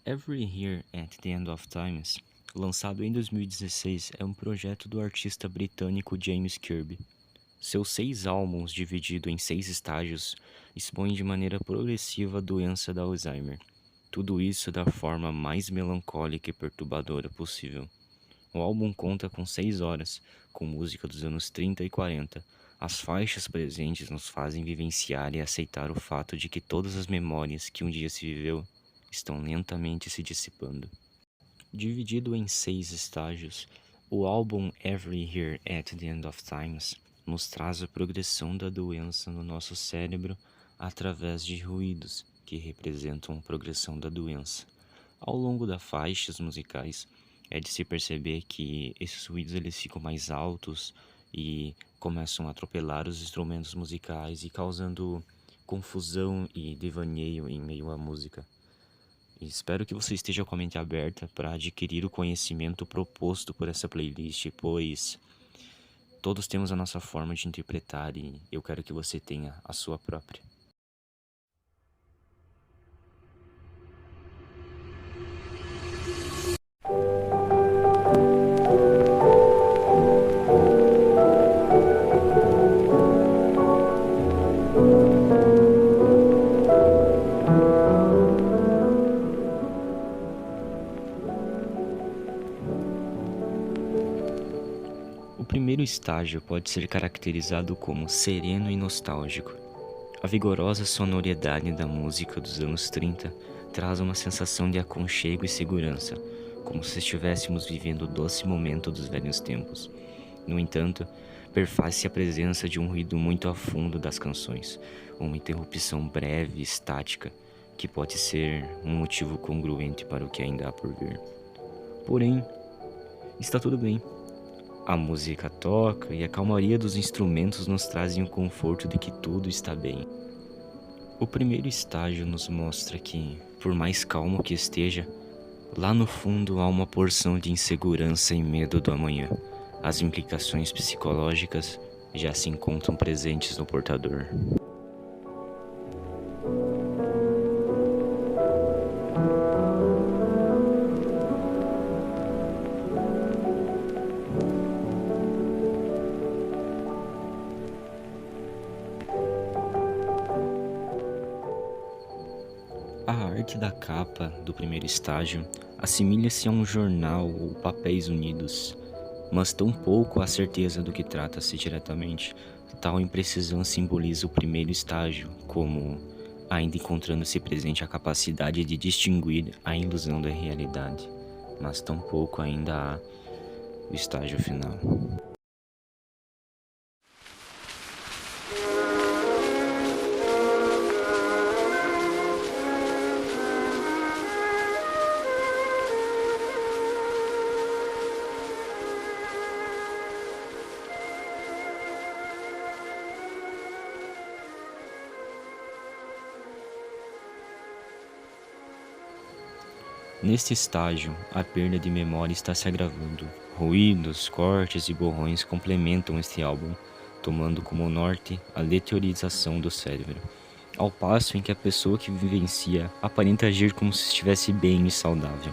Every Year at the End of Times, lançado em 2016, é um projeto do artista britânico James Kirby. Seus 6 álbuns, divididos em 6 estágios, expõem de maneira progressiva a doença da Alzheimer. Tudo isso da forma mais melancólica e perturbadora possível. O álbum conta com 6 horas, com música dos anos 30 e 40. As faixas presentes nos fazem vivenciar e aceitar o fato de que todas as memórias que um dia se viveu estão lentamente se dissipando. Dividido em 6 estágios, o álbum Every Year at the End of Times nos traz a progressão da doença no nosso cérebro através de ruídos que representam a progressão da doença. Ao longo das faixas musicais, é de se perceber que esses ruídos eles ficam mais altos e começam a atropelar os instrumentos musicais e causando confusão e devaneio em meio à música. E espero que você esteja com a mente aberta para adquirir o conhecimento proposto por essa playlist, pois todos temos a nossa forma de interpretar e eu quero que você tenha a sua própria. O primeiro estágio pode ser caracterizado como sereno e nostálgico. A vigorosa sonoridade da música dos anos 30 traz uma sensação de aconchego e segurança, como se estivéssemos vivendo o doce momento dos velhos tempos. No entanto, perfaz-se a presença de um ruído muito a fundo das canções, uma interrupção breve e estática, que pode ser um motivo congruente para o que ainda há por vir. Porém, está tudo bem. A música toca e a calmaria dos instrumentos nos trazem o conforto de que tudo está bem. O primeiro estágio nos mostra que, por mais calmo que esteja, lá no fundo há uma porção de insegurança e medo do amanhã. As implicações psicológicas já se encontram presentes no portador. A arte da capa do primeiro estágio assemelha-se a um jornal ou papéis unidos, mas tão pouco há certeza do que trata-se diretamente. Tal imprecisão simboliza o primeiro estágio, como ainda encontrando-se presente a capacidade de distinguir a ilusão da realidade, mas tão pouco ainda há o estágio final. Neste estágio, a perda de memória está se agravando. Ruídos, cortes e borrões complementam este álbum, tomando como norte a leteorização do cérebro, ao passo em que a pessoa que vivencia aparenta agir como se estivesse bem e saudável.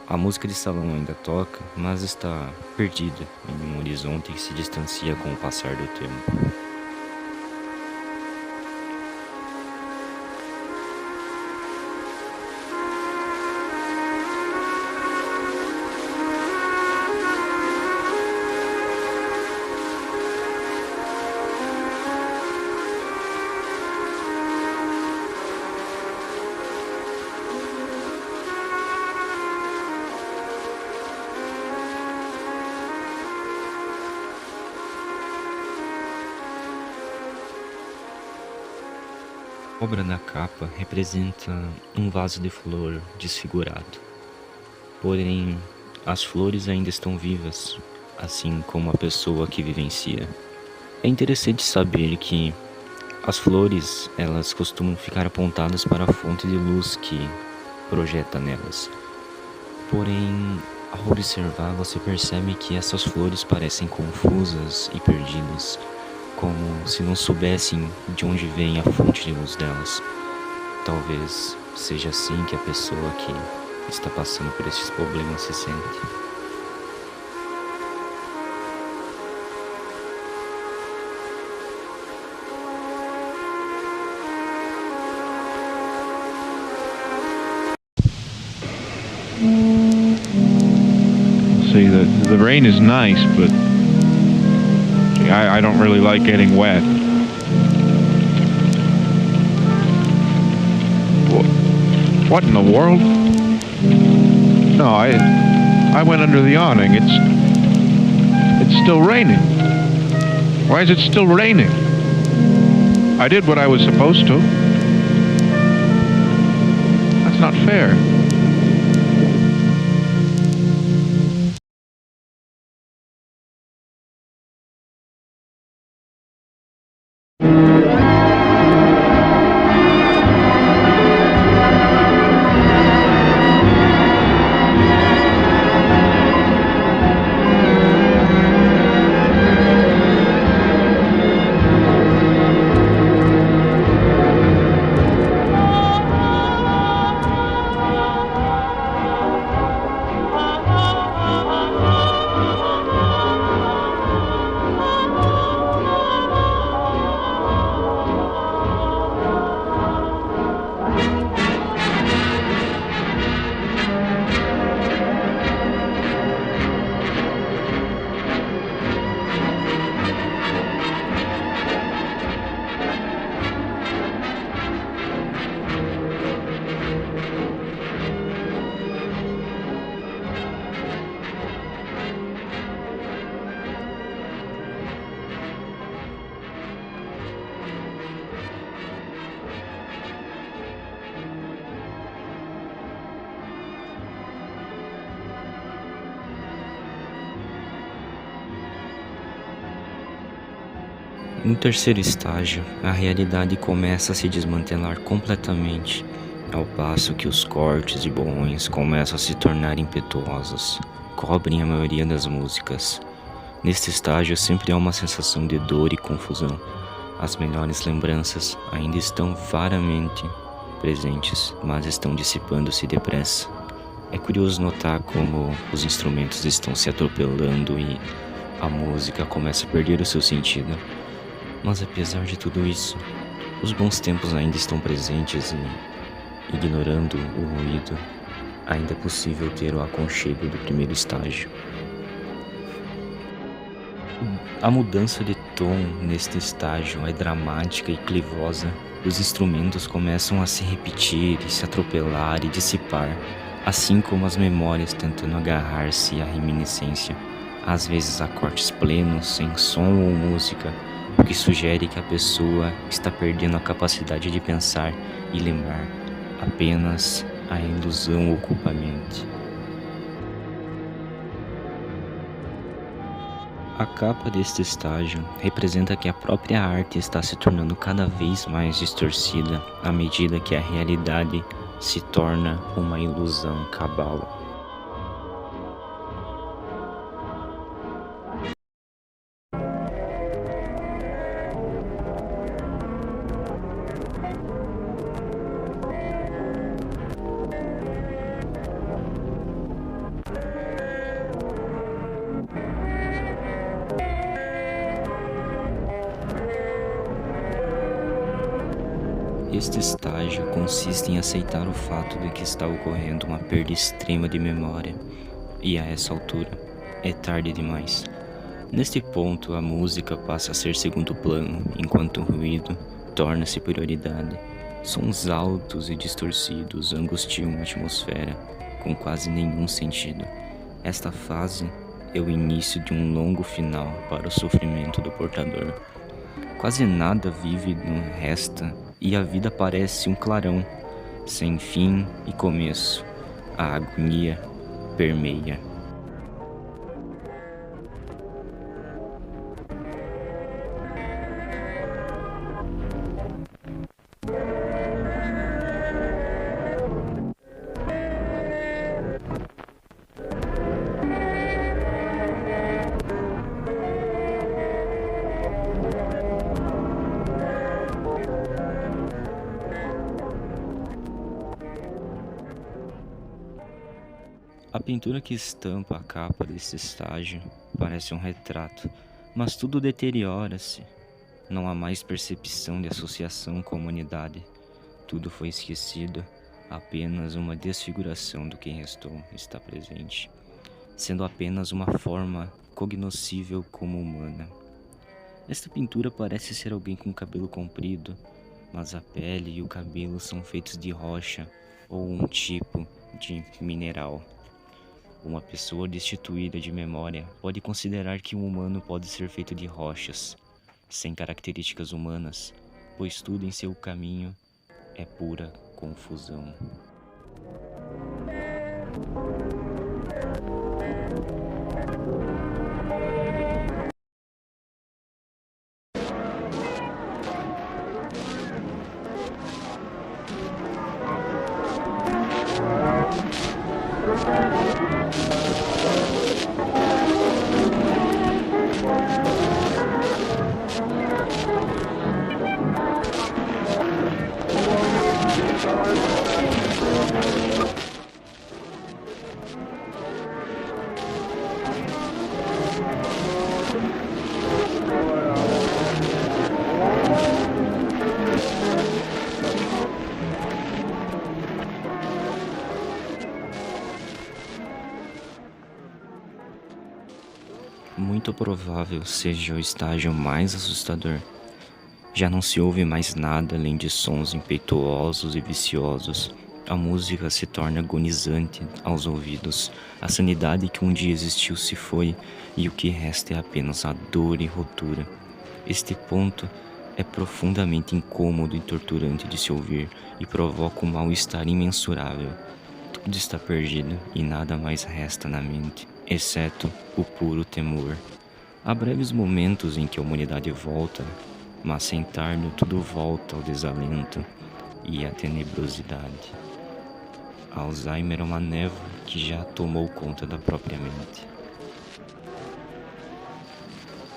A música de salão ainda toca, mas está perdida em um horizonte que se distancia com o passar do tempo. A obra na capa representa um vaso de flor desfigurado. Porém, as flores ainda estão vivas, assim como a pessoa que vivencia. É interessante saber que as flores, elas costumam ficar apontadas para a fonte de luz que projeta nelas. Porém, ao observar, você percebe que essas flores parecem confusas e perdidas, como se não soubessem de onde vem a fonte de luz delas. Talvez seja assim que a pessoa que está passando por esses problemas se sente. See, the rain is nice, but gee, I don't really like getting wet. What in the world? No, I went under the awning. It's still raining. Why is it still raining? I did what I was supposed to. That's not fair. No terceiro estágio, a realidade começa a se desmantelar completamente, ao passo que os cortes e borrões começam a se tornar impetuosos, cobrem a maioria das músicas. Neste estágio sempre há uma sensação de dor e confusão. As melhores lembranças ainda estão vagamente presentes, mas estão dissipando-se depressa. É curioso notar como os instrumentos estão se atropelando e a música começa a perder o seu sentido. Mas apesar de tudo isso, os bons tempos ainda estão presentes e, ignorando o ruído, ainda é possível ter o aconchego do primeiro estágio. A mudança de tom neste estágio é dramática e clivosa. Os instrumentos começam a se repetir e se atropelar e dissipar, assim como as memórias tentando agarrar-se à reminiscência. Às vezes há cortes plenos, sem som ou música, o que sugere que a pessoa está perdendo a capacidade de pensar e lembrar. Apenas a ilusão ocupa a mente. A capa deste estágio representa que a própria arte está se tornando cada vez mais distorcida à medida que a realidade se torna uma ilusão cabal. Este estágio consiste em aceitar o fato de que está ocorrendo uma perda extrema de memória, e a essa altura é tarde demais. Neste ponto, a música passa a ser segundo plano, enquanto o ruído torna-se prioridade. Sons altos e distorcidos angustiam a atmosfera, com quase nenhum sentido. Esta fase é o início de um longo final para o sofrimento do portador. Quase nada vívido resta e a vida parece um clarão, sem fim e começo. A agonia permeia. A pintura que estampa a capa desse estágio parece um retrato, mas tudo deteriora-se. Não há mais percepção de associação com a humanidade. Tudo foi esquecido, apenas uma desfiguração do que restou está presente, sendo apenas uma forma cognoscível como humana. Esta pintura parece ser alguém com cabelo comprido, mas a pele e o cabelo são feitos de rocha ou um tipo de mineral. Uma pessoa destituída de memória pode considerar que um humano pode ser feito de rochas, sem características humanas, pois tudo em seu caminho é pura confusão. Muito provável seja o estágio mais assustador. Já não se ouve mais nada além de sons impetuosos e viciosos. A música se torna agonizante aos ouvidos. A sanidade que um dia existiu se foi, e o que resta é apenas a dor e ruptura. Este ponto é profundamente incômodo e torturante de se ouvir e provoca um mal-estar imensurável. Tudo está perdido e nada mais resta na mente, exceto o puro temor. Há breves momentos em que a humanidade volta, mas sem tarde tudo volta ao desalento e à tenebrosidade. Alzheimer é uma névoa que já tomou conta da própria mente.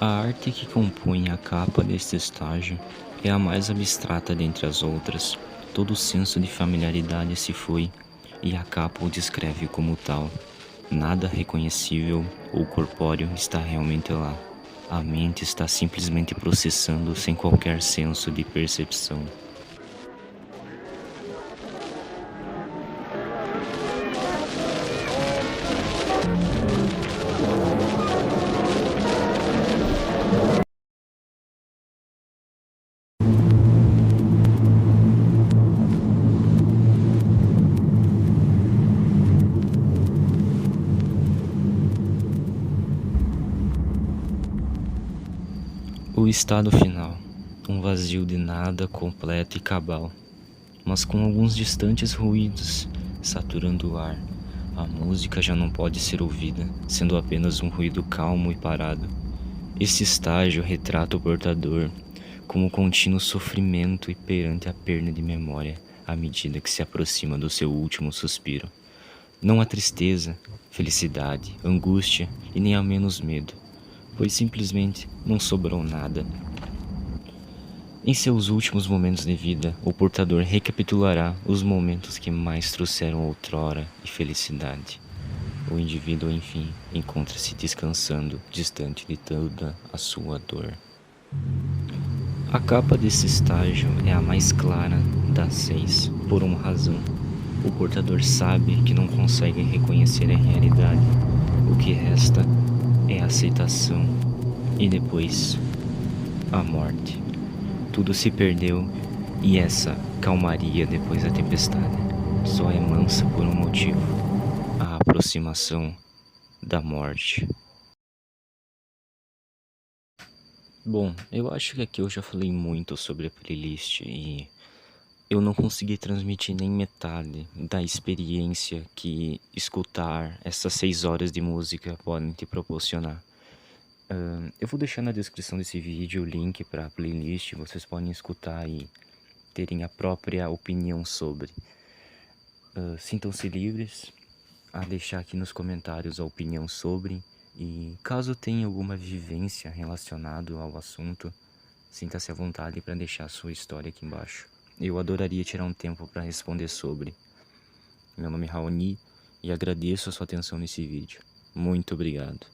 A arte que compõe a capa deste estágio é a mais abstrata dentre as outras. Todo o senso de familiaridade se foi, e a capa o descreve como tal. Nada reconhecível ou corpóreo está realmente lá. A mente está simplesmente processando sem qualquer senso de percepção. O estado final, um vazio de nada completo e cabal, mas com alguns distantes ruídos saturando o ar. A música já não pode ser ouvida, sendo apenas um ruído calmo e parado. Esse estágio retrata o portador como contínuo sofrimento e perante a perda de memória à medida que se aproxima do seu último suspiro. Não há tristeza, felicidade, angústia e nem há menos medo, pois simplesmente não sobrou nada. Em seus últimos momentos de vida, o portador recapitulará os momentos que mais trouxeram outrora e felicidade. O indivíduo, enfim, encontra-se descansando, distante de toda a sua dor. A capa desse estágio é a mais clara das 6, por uma razão. O portador sabe que não consegue reconhecer a realidade. O que resta é a aceitação e depois a morte. Tudo se perdeu e essa calmaria depois da tempestade só é mansa por um motivo: a aproximação da morte. Bom, eu acho que aqui eu já falei muito sobre a playlist e eu não consegui transmitir nem metade da experiência que escutar essas 6 horas de música podem te proporcionar. Eu vou deixar na descrição desse vídeo o link para a playlist, vocês podem escutar e terem a própria opinião sobre. Sintam-se livres a deixar aqui nos comentários a opinião sobre, e caso tenha alguma vivência relacionada ao assunto, sinta-se à vontade para deixar a sua história aqui embaixo. Eu adoraria tirar um tempo para responder sobre. Meu nome é Raoni e agradeço a sua atenção nesse vídeo. Muito obrigado.